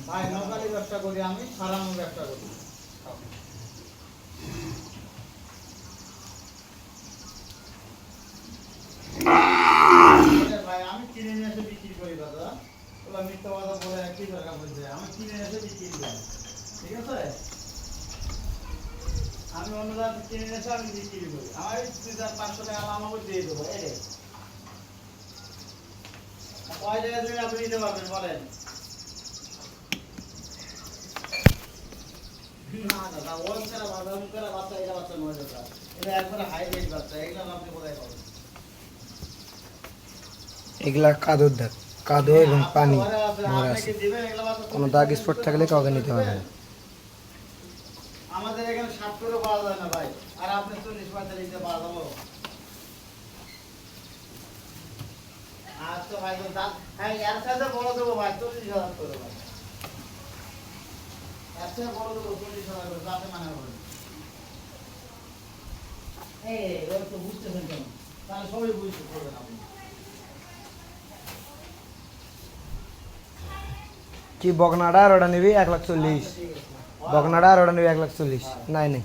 ভাই নৌকালি ব্যবসা করি আমি, সারানো ব্যবসা করি। ভাই আমি কিনে নিয়ে এসে বিক্রি করি দাদা, ওগুলো মিথ্যা কথা বলে কি দরকার বলছে, আমি কিনে নিয়ে এসে বিক্রি করি, ঠিক আছে? আমি অন্য জায়গা কিনে নিয়ে এসে আমি বিক্রি করি, আমার 2500 টাকা আমাকে দিয়ে দেবো। এই কয় টাকা দিলে আপনি নিতে পারবেন বলেন? না দাদা, ওর করা বাদাম করা বাচ্চা, এটা বাচ্চা নয় দাদা, এটা একবারে হাইব্রিড বাচ্চা, এগুলো আপনি কোথায় পাবেন? এগুলা কাদুর দাগ, কাদু এবং পানি ভরা আছে, কোনো দাগ স্পট থাকলে কাউকে নিতে হবে না। আমাদের এখানে 7 করে পাওয়া যায় না ভাই, আর আপনি 40-45 দিয়ে পাওয়া যাবো? আচ্ছা ভাই, তো দাম হ্যাঁ এর সাথে বড় দেবো ভাই, 40,000 করে ভাই, এর সাথে বড় দেবো 40,000 করে, যাতে মানে হবে। এই ওরা তো বুঝতেছেন কেন, তাহলে সবাই বুঝতে পারবেন আপনি। কি বকনাটা আর ওটা নিবি 1,40,000, ঠিক আছে। বকনাটা আর ওটা নিবি 1,40,000, নাই নাই।